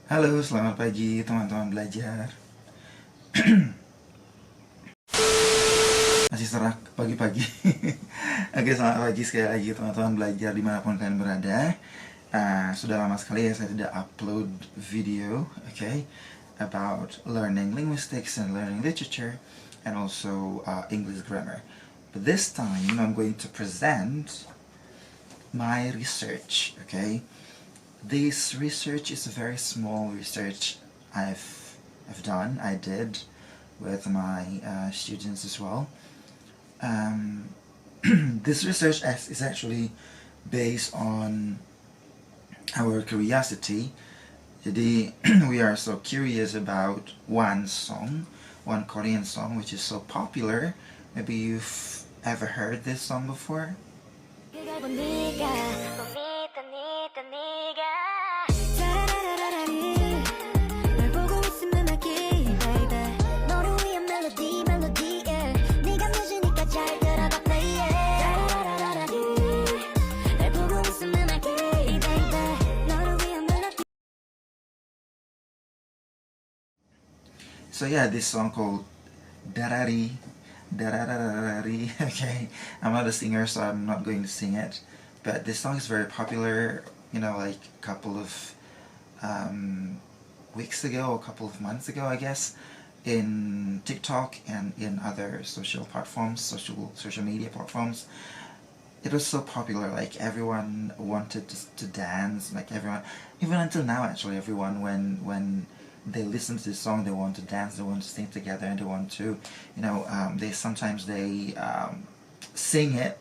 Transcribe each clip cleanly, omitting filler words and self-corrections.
Halo, selamat pagi teman-teman belajar. Masih serak pagi-pagi. Oke, selamat pagi sekali lagi teman-teman belajar dimanapun kalian berada. Sudah lama sekali ya saya tidak upload video, okay, about learning linguistics and learning literature and also English grammar. But this time I'm going to present my research, okay? This research is a very small research I did with my students as well. This research is actually based on our curiosity. Jadi, we are so curious about one Korean song which is so popular. Maybe you've ever heard this song before. So yeah, this song called Darari, Darararari. Okay, I'm not a singer, so I'm not going to sing it. But this song is very popular. You know, like a couple of weeks ago, a couple of months ago, I guess, in TikTok and in other social platforms, social media platforms. It was so popular. Like everyone wanted to dance. Like everyone, even until now, actually, everyone when they listen to this song, they want to dance, they want to sing together, and they want to, they sometimes sing it.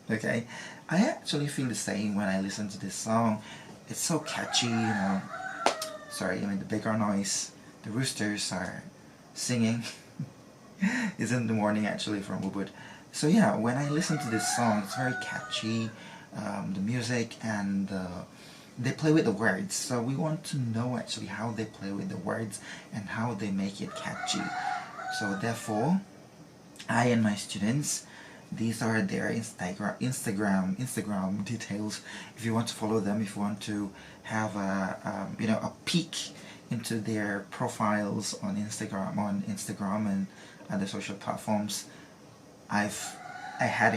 Okay, I actually feel the same when I listen to this song. It's so catchy, Sorry, I mean the background noise. The roosters are singing. It's in the morning actually from Ubud. So yeah, when I listen to this song, it's very catchy. The music and they play with the words, so we want to know actually how they play with the words and how they make it catchy. So therefore, I and my students, these are their Instagram details. If you want to follow them, if you want to have a peek into their profiles on Instagram and other social platforms, I have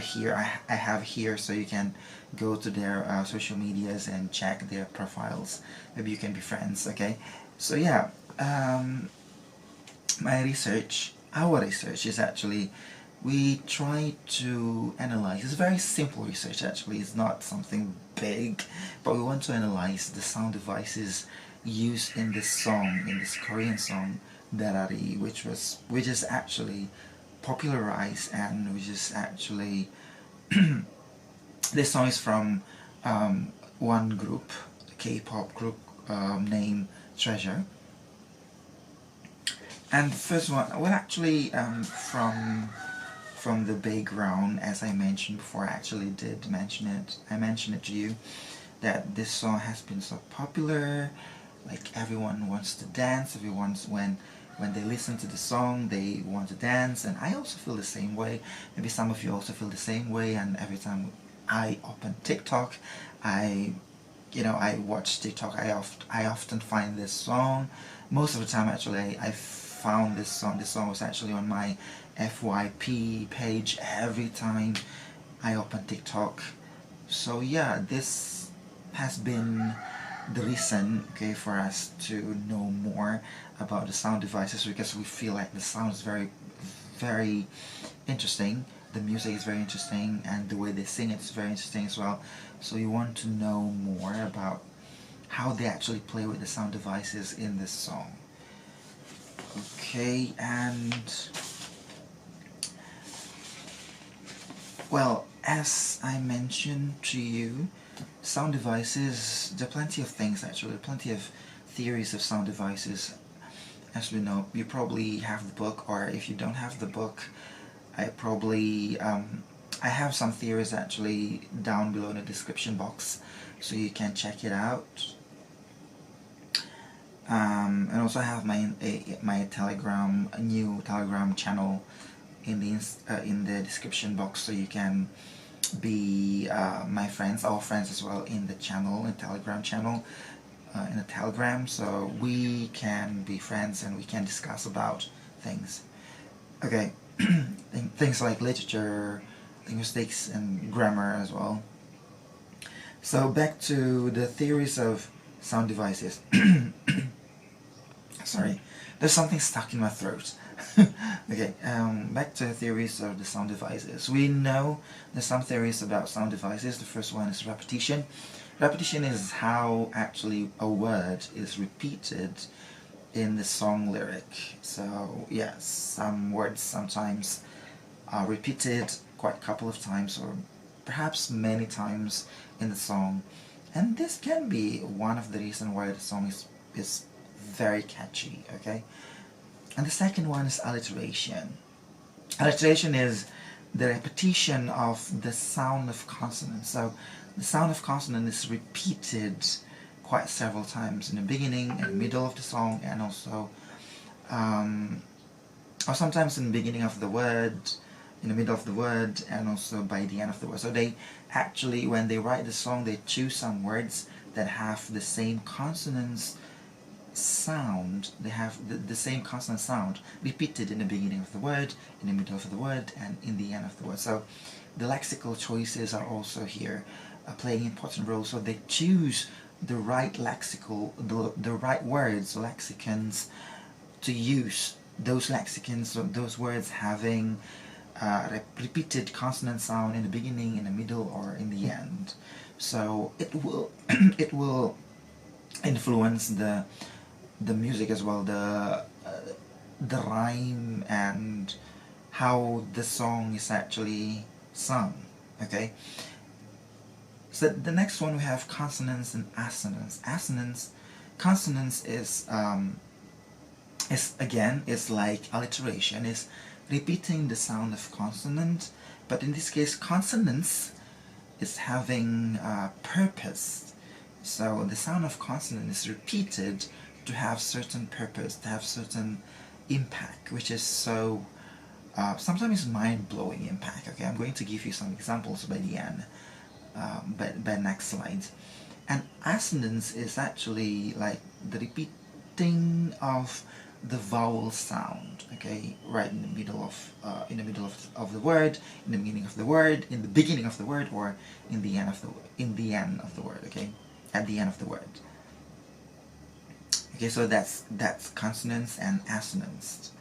here, so you can go to their social medias and check their profiles. Maybe you can be friends. Okay, so yeah, our research is actually, we try to analyze. It's very simple research actually. It's not something big, but we want to analyze the sound devices used in this song, in this Korean song Darari, which is actually popularized, and which is actually this song is from one group, a K-pop group named Treasure. And the first one, well, actually, from the background, as I mentioned before, I actually did mention it. I mentioned it to you that this song has been so popular. Like everyone wants to dance. When they listen to the song, they want to dance, and I also feel the same way. Maybe some of you also feel the same way. And every time I open TikTok, I watch TikTok, I often find this song. Most of the time, actually, I found this song. This song was actually on my FYP page every time I open TikTok. So yeah, this has been the reason, okay, for us to know more about the sound devices, because we feel like the sound is very, very interesting. The music is very interesting, and the way they sing it is very interesting as well. So you want to know more about how they actually play with the sound devices in this song. Okay, and well, as I mentioned to you, sound devices, there are plenty of things actually, plenty of theories of sound devices. As we know, you probably have the book, or if you don't have the book, I have some theories actually down below in the description box, so you can check it out. And also I have my new Telegram channel in the description box, so you can be our friends as well in the channel, in Telegram channel. in a Telegram, so we can be friends and we can discuss about things. Okay, things like literature, linguistics, and grammar as well. So back to the theories of sound devices. Sorry, there's something stuck in my throat. Okay, back to the theories of the sound devices. We know there's some theories about sound devices. The first one is repetition. Repetition is how actually a word is repeated in the song lyric. So yes, some words sometimes are repeated quite a couple of times or perhaps many times in the song, and this can be one of the reasons why the song is very catchy. Okay, and the second one is alliteration. Alliteration is the repetition of the sound of consonants. So the sound of consonant is repeated quite several times in the beginning and the middle of the song, and also or sometimes in the beginning of the word, in the middle of the word, and also by the end of the word. So they actually, when they write the song, they choose some words that have the same consonants sound. They have the same consonant sound repeated in the beginning of the word, in the middle of the word, and in the end of the word. So the lexical choices are also here playing important roles. So they choose the right lexical, the right words, lexicons to use. Those lexicons, those words having repeated consonant sound in the beginning, in the middle, or in the end. So it will it will influence the music as well, the rhyme and how the song is actually sung. Okay. So the next one we have consonants and assonance. Consonants is again is like alliteration, is repeating the sound of consonant, but in this case consonants is having purpose. So the sound of consonant is repeated to have certain purpose, to have certain impact, which is so sometimes mind-blowing impact. Okay, I'm going to give you some examples by the end, by next slide. And assonance is actually like the repeating of the vowel sound. Okay, right in the middle of the word, in the beginning of the word, in the beginning of the word, or in the end of the word. Okay, at the end of the word. Okay, so that's consonants and assonance.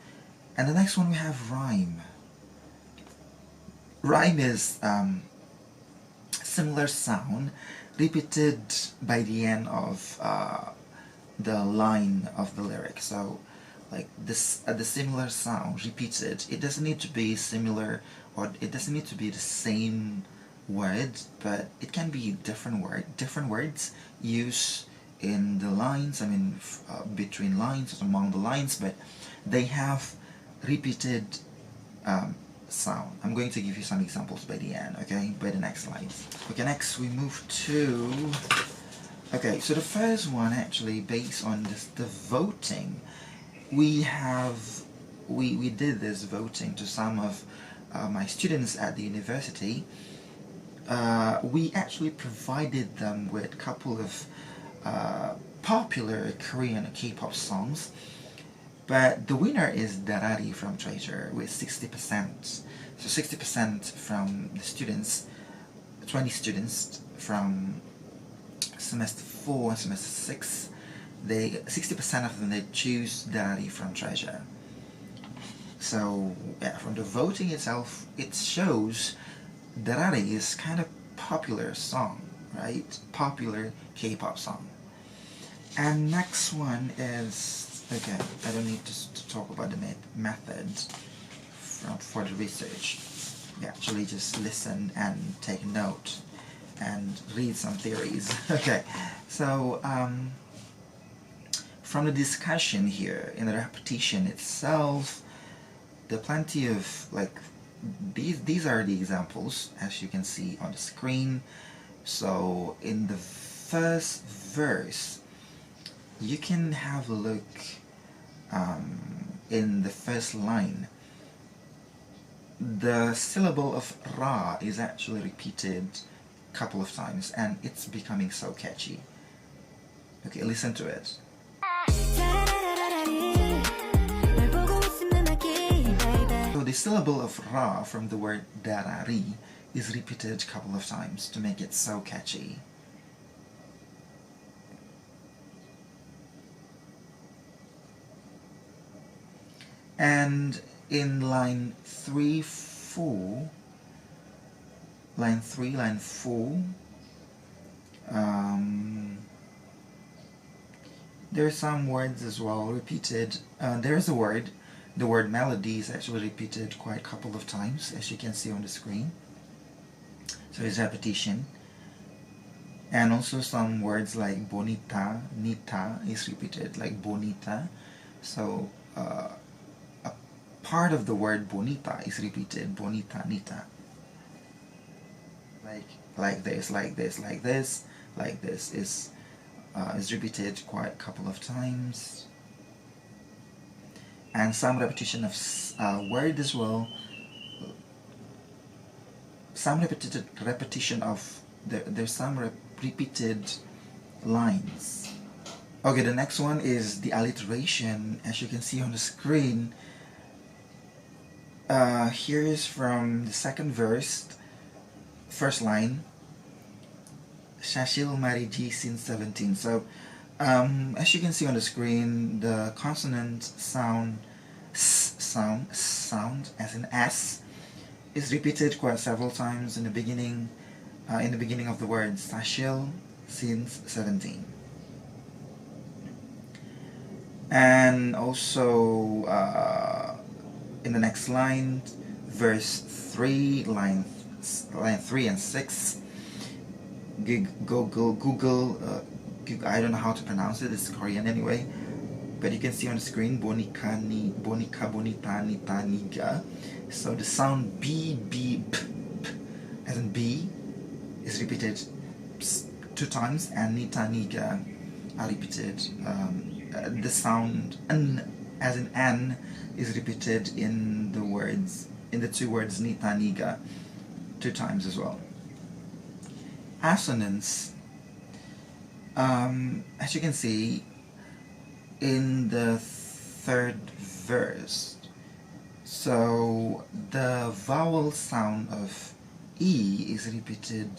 And the next one we have rhyme. Rhyme is similar sound repeated by the end of the line of the lyric. So like this, the similar sound repeated. It doesn't need to be similar, or it doesn't need to be the same word, but it can be different words used in the lines. I mean, between lines or among the lines, but they have repeated sound. I'm going to give you some examples by the end. Okay, by the next slide. Okay, next we move to. Okay, so the first one actually based on the voting. We did this voting to some of my students at the university. We actually provided them with a couple of popular Korean K-pop songs, but the winner is Darari from Treasure with 60%. So 60% from the students, 20 students from semester 4 and semester 6. 60% of them, they choose Darari from Treasure. So yeah, from the voting itself, it shows Darari is kind of popular song, right? Popular K-pop song. And next one is, okay, I don't need to talk about the method for the research. You actually just listen and take note and read some theories. Okay, so from the discussion here, in the repetition itself, there are plenty of, like, these are the examples, as you can see on the screen. So in the first verse, you can have a look in the first line. The syllable of ra is actually repeated a couple of times, and it's becoming so catchy. Okay, listen to it. So the syllable of ra from the word darari is repeated a couple of times to make it so catchy. And in line 3, 4, line 3, line 4, there are some words as well repeated. There's a word, the word melody is actually repeated quite a couple of times, as you can see on the screen. So it's repetition. And also some words like bonita, nita is repeated, like bonita. So a part of the word bonita is repeated, bonita, nita. Like this, like this, like this, like this is repeated quite a couple of times. And some repetition of word as well. Some repetition of there's some repeated lines. Okay, the next one is the alliteration. As you can see on the screen, here is from the second verse, first line. Shashil Mariji since 17. So as you can see on the screen, the consonant sound as in S is repeated quite several times in the beginning of the word Shashil since 17. And also in the next line, verse 3, line 3 and 6, Google, I don't know how to pronounce it, it's Korean anyway, but you can see on the screen, bonika, bonita, nita, niga. So the sound B, B, P, P, as in B, is repeated 2 times, and nita, niga are repeated. The sound N, as in N, is repeated in the 2 words nita, niga 2 times as well. Assonance, as you can see in the 3rd verse, so the vowel sound of E is repeated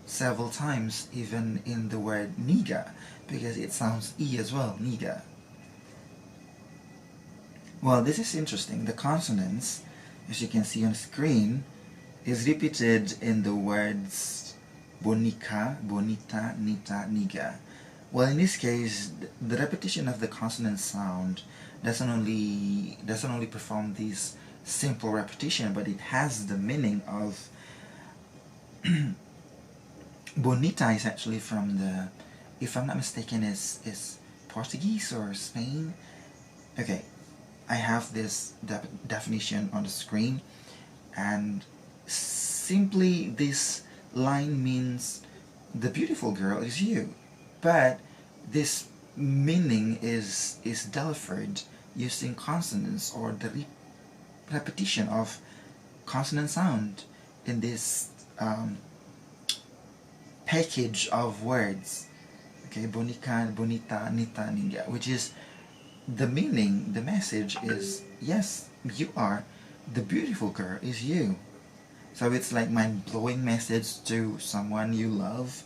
several times, even in the word niga, because it sounds E as well, niga. Well, this is interesting. The consonants, as you can see on the screen, is repeated in the words bonika, bonita, nita, niga. Well, in this case, the repetition of the consonant sound doesn't only perform this simple repetition, but it has the meaning of bonita is actually from the, if I'm not mistaken, is Portuguese or Spain. Okay, I have this definition on the screen, and simply this line means the beautiful girl is you, but this meaning is delivered using consonants, or the repetition of consonant sound in this package of words. Okay, bonica, bonita, nita, niga, which is the meaning, the message is, yes, you are, the beautiful girl is you. So it's like mind-blowing message to someone you love,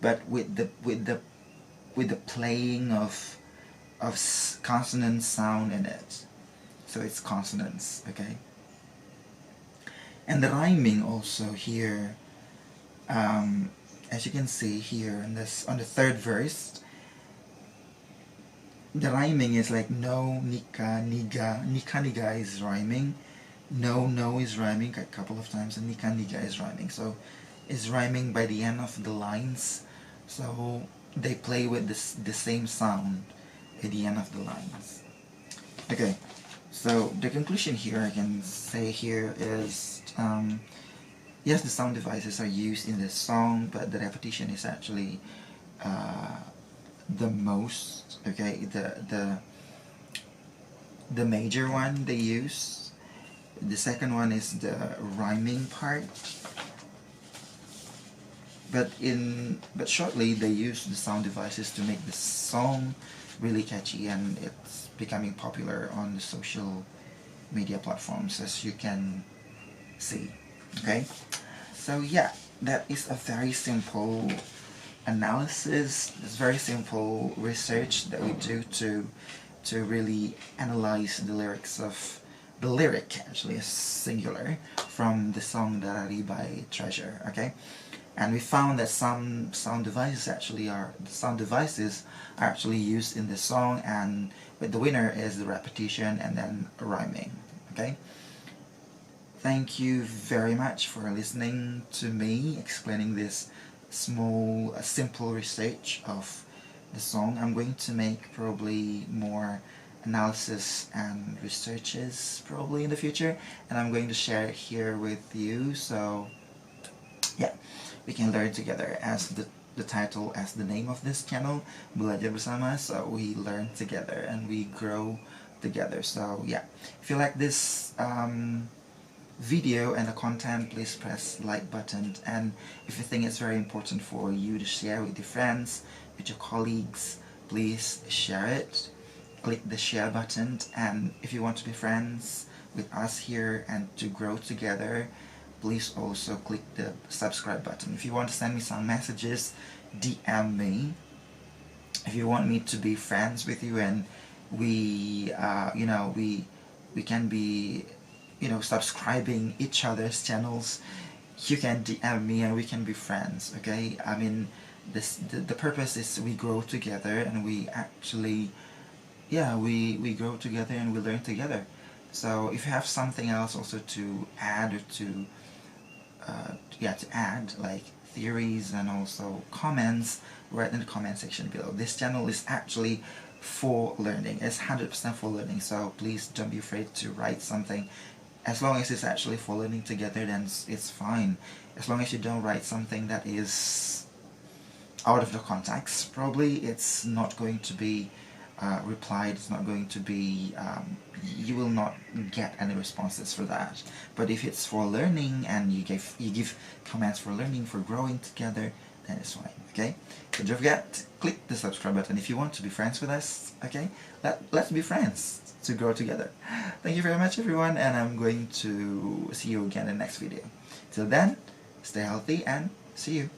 but with the playing of consonant sound in it. So it's consonants, okay? And the rhyming also here, as you can see here in this, on the 3rd verse, the rhyming is like no, nika, niga. Nika, niga is rhyming. No is rhyming a couple of times, and nika, niga is rhyming. So it's rhyming by the end of the lines. So they play with the same sound at the end of the lines. Okay, so the conclusion here I can say here is, yes, the sound devices are used in this song, but the repetition is actually the most, okay, the major one they use. The second one is the rhyming part. but shortly they used the sound devices to make the song really catchy, and it's becoming popular on the social media platforms, as you can see. Okay, so yeah, that is a very simple analysis. It's very simple research that we do to really analyze the lyrics of the lyric, actually is singular, from the song Darari by Treasure. Okay, and we found that some sound devices are actually used in the song, and but the winner is the repetition and then rhyming. Okay, thank you very much for listening to me explaining this small simple research of the song. I'm going to make probably more analysis and researches probably in the future, and I'm going to share it here with you, so yeah, we can learn together, as the title, as the name of this channel, Belajar Bersama. So we learn together and we grow together. So yeah, if you like this video and the content, please press like button, and if you think it's very important for you to share with your friends, with your colleagues, please share it. Click the share button, and if you want to be friends with us here and to grow together, please also click the subscribe button. If you want to send me some messages, DM me. If you want me to be friends with you and we we can be subscribing each other's channels, you can DM me and we can be friends. Okay, I mean, the purpose is we grow together, and we actually, yeah, we grow together and we learn together. So if you have something else also to add, or to add, like theories and also comments, write in the comment section below. This channel is actually for learning. It's 100% for learning, so please don't be afraid to write something. As long as it's actually for learning together, then it's fine. As long as you don't write something that is out of the context, probably it's not going to be replied. It's not going to be, you will not get any responses for that. But if it's for learning and you give comments for learning, for growing together, then it's fine. Okay, so don't forget, click the subscribe button if you want to be friends with us. Okay, let's be friends to grow together. Thank you very much, everyone, and I'm going to see you again in the next video. Till then, stay healthy and see you.